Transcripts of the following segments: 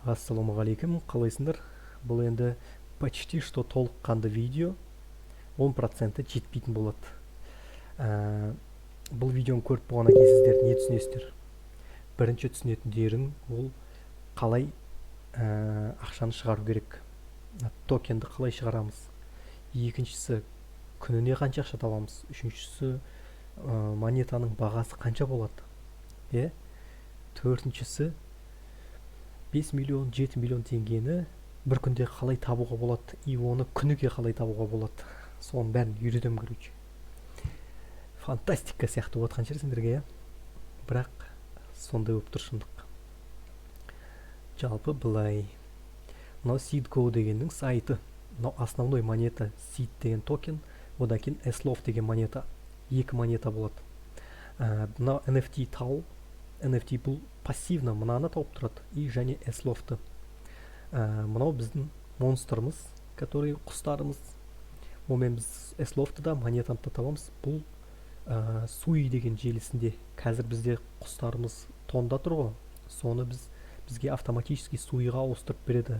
Ассалаумағалейкум, қалайсыңдар? Бұл енді почти что толыққанды видео, 10% жетпейтін болады. Бұл видеоны көріп болғаннан кейін сіздер не түсінесіздер? Бірінші түсінетіндерің ол қалай ақшаны шығару керек, токенді қалай шығарамыз. Екіншісі, күніне қанша ақша табамыз. Үшіншісі, монетаның бағасы қанша болады. Төртіншісі, 5 миллион, 7 миллион теңгені бір күнде қалай табуға болады, и оны күніге қалай табуға болады. Соның бәрін үйретем, короче. Фантастика сияқты болып жатқан шығар сендерге, бірақ сондай болып тұр шындық. Жалпы былай. Мынау Seedgo дегеннің сайты. Мынау основной монета Seed деген токен, одан кейін Slof деген монета. Екі монета болады. Мынау NFT тау. NFT бұл пассивно мынаны тауып тұрады, и және Slof-ты. Мынау біздің монстрымыз, который құстарымыз. Онымен біз Slof-ты да монетаны да табамыз. Бұл Sui деген желісінде қазір бізде құстарымыз тонда тұр ғой. Соны бізге автоматически Sui-ға ауыстырып береді.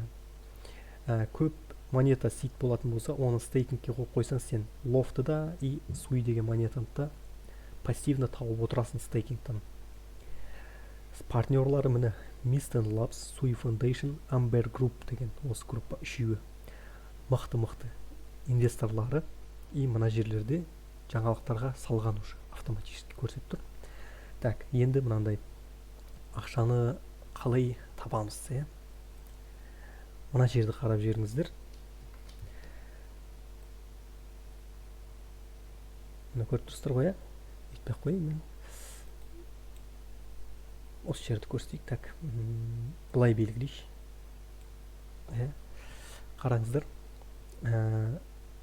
Көп монета Seed болатын болса, оны стейкингке қойып қойсаң, сен Loft-ты да и Sui деген монетаны да пассивно тауып отырасың стейкингтан. Партнерлары міне Mist & Labs, Sui Foundation, Amber Group деген осы группа үшеуі мықты инвесторлары, и мына жерлерде жаңалықтарға салған уже автоматически көрсетіп тұр. Так, енді мынандай ақшаны қалай табамыз, мына жерді қарап жеріңіздер. Мына көріп тұрсыздар ғой, өйтпей қойайын. Осы жерді көрсетейік. Так, былай белгілейші. Қараңыздар.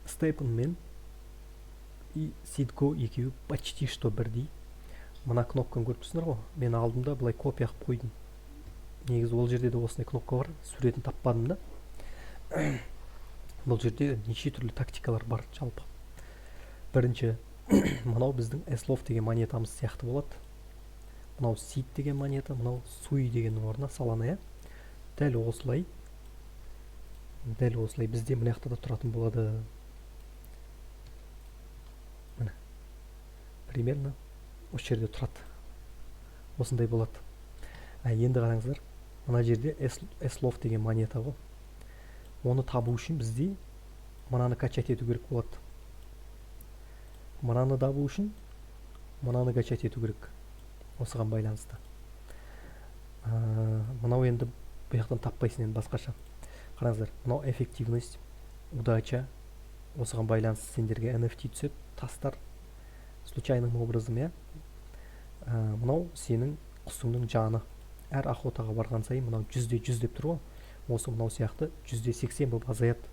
Stepn мен и Seedgo екеуі почти что бірдей. Мына кнопканы көріп тұрсыңдар ғой. Мен алдымда былай копия қылып қойдым. Негізі ол жерде де осындай кнопка бар. Суретін таппадым да. Бұл жерде неше түрлі тактикалар бар жалпы. Бірінші, мынау біздің Slof деген монетамыз сияқты болады. Мынау Seed деген монета, мынау Sui деген орнына саланы. Дәл осылай бізде мына жақта да тұратын болады. Міне. Примерно осы жерде тұрады. Осындай болады. Енді қараңыздар, мына жерде Slof деген монета ғой. Оны табу үшін бізде мынаны качать ету керек болады. Мынаны табу үшін мынаны качать ету керек. Осыған байланысты. Мынау енді бұяқтан таппайсың енді басқаша. Қараңыздар, мынау эффективность, удача. Осыған байланысты сендерге NFT түседі, тастар случайным образом. Мынау сенің құсыңның жаны. Әр охотаға барған сайын мынау 100% деп тұр ғой. Осы мынау сияқты 180 болып азаяды.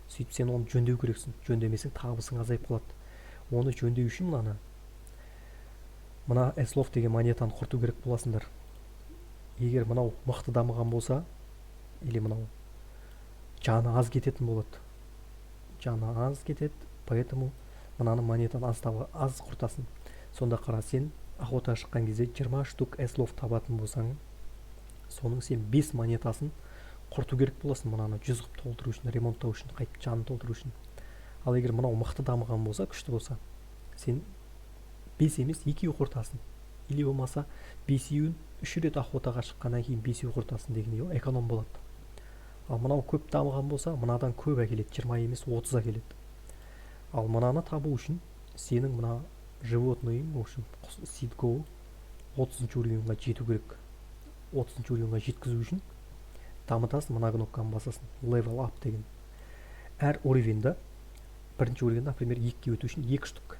Сөйтіп сен оны жөндеу керексің. Жөндемесең табысың азайып қалады. Оны жөндеу үшін мына Slof деген монетаны құрту керек боласыңдар. Егер мынау мықты дамыған болса, или мынау жаны аз кететін болады. Жаны аз кетеді, поэтому мынаны монетаны аз құртасың. Сонда қара, сен охотаға шыққан кезде 20 штук Slof табатын болсаң, соның сен 5 монетасын құрту керек боласың, мынаны 100 қып толтыру үшін, ремонттау үшін, қайтып жанын толтыру үшін. Ал егер мынау мықты дамыған болса, күшті болса, сен 5 емес 2 құртасың. Или болмаса 5-еуін 3 рет охотаға шыққаннан кейін 5-еу құртасың деген эконом болады. Ал мынау көп дамыған болса, мынадан көп әкеледі, 20 емес 30 әкеледі. Ал мынаны табу үшін сенің мына животныйың, Seedgo 30 уровеньға жету керек. 30 уровеньға жеткізу үшін дамытасың, мына кнопканы басасың, level up деген. Әр уровеньда, бірінші уровеньда, например, 2-ге өту үшін 2 штук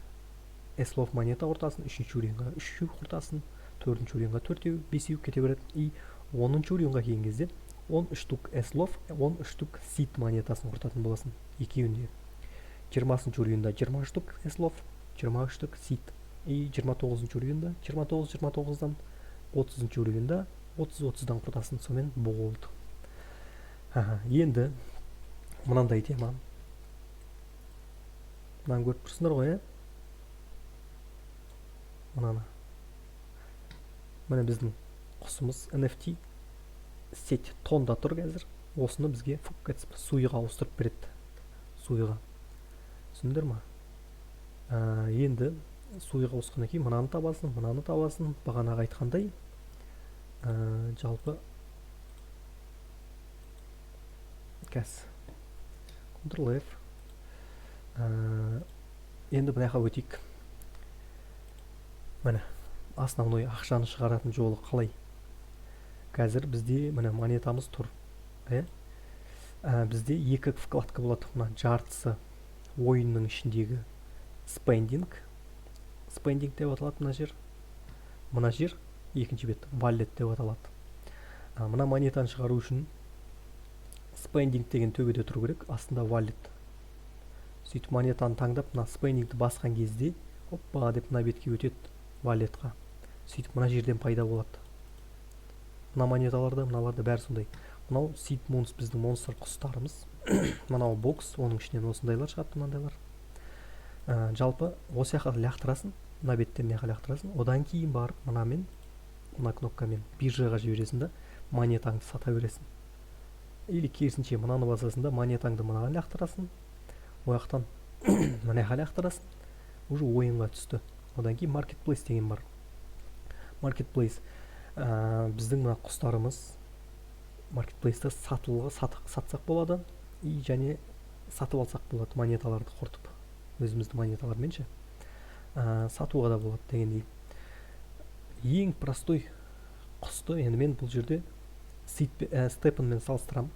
Slof монета құртасың, 3-ші уровеньға 3-ші құртасың, 4-ші уровеньға 4-еу, 5-еу кете береді. И 10-ші уровеньға келген кезде 13 штук Slof, 13 штук Seed монетасын құртатын боласың, 2-еуінде. 20-ші уровеньда 20 штук Slof, 20 штук Seed. И 29-ші уровеньда 29-29-дан, 30-ші уровеньда 30-30-дан құртасың, сонымен болды. Енді мынандай тема. Мынаны көріп тұрсыңдар ғой, мынаны. Міне біздің құсымыз NFT. сеть тонда тұр қазір. Осыны бізге суйға ауыстырып береді. Суйға. Түсіндіңдер ма? Енді суйға ауысқаннан кейін мынаны табасың. Бағанағы айтқандай жалпы Ctrl F. Енді мына жаққа өтейік. Міне основной ақшаны шығаратын жолы қалай? Қазір бізде міне монетамыз тұр. Бізде екі вкладка болады. Мына жартысы ойынның ішіндегі spending деп аталады мына жер. Мына жер екінші бет wallet деп аталады. Мына монетаны шығару үшін spending деген төбеде тұру керек, астында wallet. Сөйтіп монетаны таңдап, мына spendingті басқан кезде, оппа деп мына бетке өтеді walletқа. Сөйтіп мына жерден пайда болады. Мына монеталарда, мыналарда бәрі сондай. Мынау seed moons біздің монстр құстарымыз. Мынау бокс, оның ішінен осындайлар шығады, мынандайлар. Жалпы осы жаққа лақтырасың, мына беттен не лақтырасың. Одан кейін барып мынамен, мына кнопкамен биржаға жібересің да монетаңды сата бересің. Или керісінше мынаны басасың да монетаңды мынаға лақтырасың. Ояқтан мынаға лақтырасың. Уже ойынға түсті. Одан кейін marketplace деген бар. Marketplace біздің мына құстарымыз marketplace'та сатсақ болады, и және сатып алсақ болады монеталарды құртып. Өзімізді монеталарменше сатуға да болады дегендей. Ең простой құсты енді мен бұл жерде степенмен салыстырамын.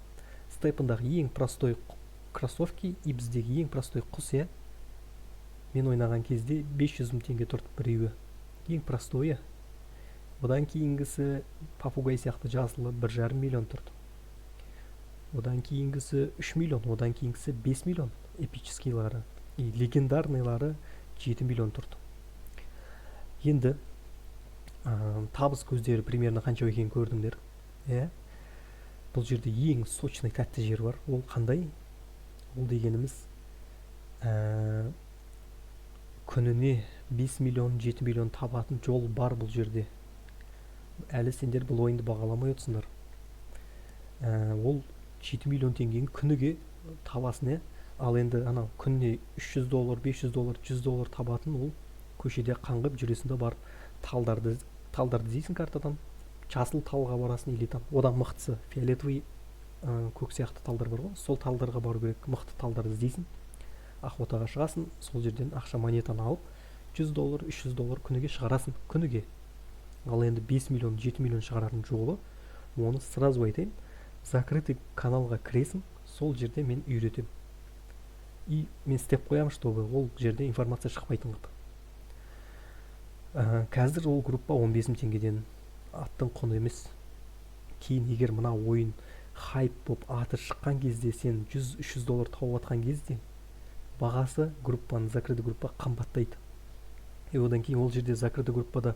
Степендағы ең простой кроссовки и біздегі ең простой құс, мен ойнаған кезде 500 мың теңге тұрды біреуі. Ең простой. Одан кейінгісі попугай сияқты жазылы 1,5 миллион тұрды. Одан кейінгісі 3 миллион, одан кейінгісі 5 миллион эпическийлары. И легендарныйлары 7 миллион тұрды. Енді табыс көздері примерно қанша екенін көрдіңдер. Бұл жерде ең сочный тәтті жер бар. Ол қандай? Ол дегеніміз күніне 5 миллион, 7 миллион табатын жол бар бұл жерде. Әлі сендер бұл ойынды бағаламай отырсыңдар. Ол 7 миллион теңгені күніге табасын. Ал енді анау күніне $300, $500, $100 табатын, ол көшеде қаңғып жүресінде барып талдарды іздейсің картадан. Жасыл талға барасың, или там одан мықтысы фиолетовый көк сияқты талдар бар ғой. Сол талдарға бару керек, мықты талдарды іздейсің. Охотаға шығасың, сол жерден ақша монетаны алып, $100, $300 күніге шығарасың, күніге. Ал енді 5 миллион, 7 миллион шығаратын жолы, оны сразу айтайын, закрытый каналға кіресің, сол жерде мен үйретем. И мен істеп қоямын, чтобы ол жерде информация шықпайтын қып. Қазір ол группа 15 мың теңгеден аттың құны емес. Кейін егер мына ойын хайп боп аты шыққан кезде, сен $100-300 тауып атқан кезде, бағасы группаның, закрытый группа қымбаттайды. Одан кейін ол жерде закрытый группада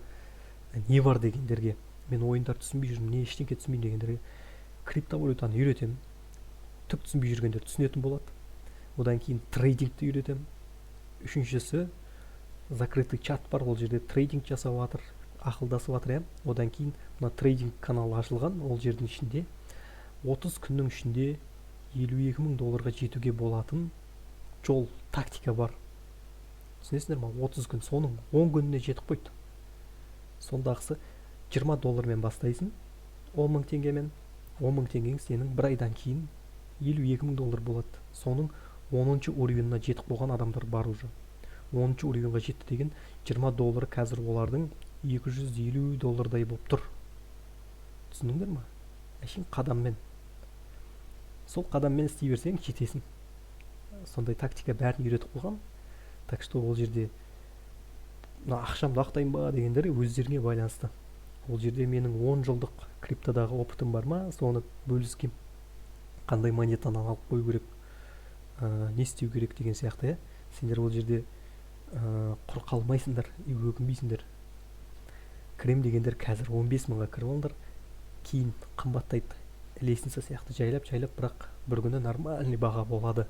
не бар дегендерге, мен ойындар түсінбей жүрмін, не ештеңке түсінбеймін дегендерге криптовалютаны үйретемін. Түк түсінбей жүргендер түсінетін болады. Одан кейін трейдингті үйретемін. Үшіншісі закрытый чат бар, ол жерде трейдинг жасап жатыр, ақылдасып жатыр. Одан кейін мына трейдинг каналы ашылған, ол жердің ішінде 30 күннің ішінде $52 мың жетуге болатын жол, тактика бар. Түсінесіңдер ма? 30 күн, соның 10 күніне жетіп қойды. Сондағысы $20 бастайсың, 10 мың теңгемен. 10 мың теңгең сенің бір айдан кейін $52 мың болады. Соның 10-шы уровеніне жетіп қойған адамдар бар уже. 10-шы уровенға жетті деген $20 қазір олардың $250 болып тұр. Түсіндіңдер ма? Әшейін қадаммен. Сол қадаммен істей берсең жетесің. Сондай тактика бәрін үйретіп қойған. Так что ол жерде ақшамды ақтайын ба дегендер өздеріне байланысты. Ол жерде менің 10 жылдық криптодағы опытым бар ма, соны бөліскем. Қандай монетаны алып қою керек, не істеу керек деген сияқты. Сендер ол жерде құр қалмайсыңдар, өкінбейсіңдер. Крем дегендер қазір 15 мыңға кіріп алыңдар, кейін қымбаттайды. Лестница сияқты жайлап, бірақ бір күні нормальный баға болады.